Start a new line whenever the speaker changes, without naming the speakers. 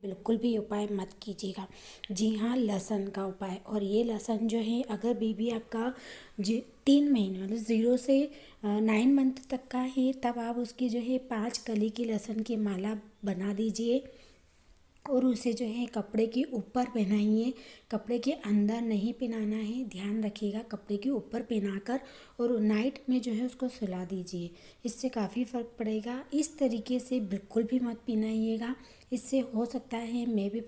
बिल्कुल भी उपाय मत कीजिएगा। जी हाँ, लहसुन का उपाय। और ये लहसुन जो है, अगर बेबी आपका जी 3 महीने मतलब 0 से 9 मंथ तक का है, तब आप उसकी जो है 5 कली की लहसुन की माला बना दीजिए और उसे जो है कपड़े के ऊपर पहनाइए। कपड़े के अंदर नहीं पहनाना है, ध्यान रखिएगा। कपड़े के ऊपर पहनाकर और नाइट में जो है उसको सुला दीजिए। इससे काफ़ी फ़र्क पड़ेगा। इस तरीके से बिल्कुल भी मत पहनाइएगा। इससे हो सकता है मैं भी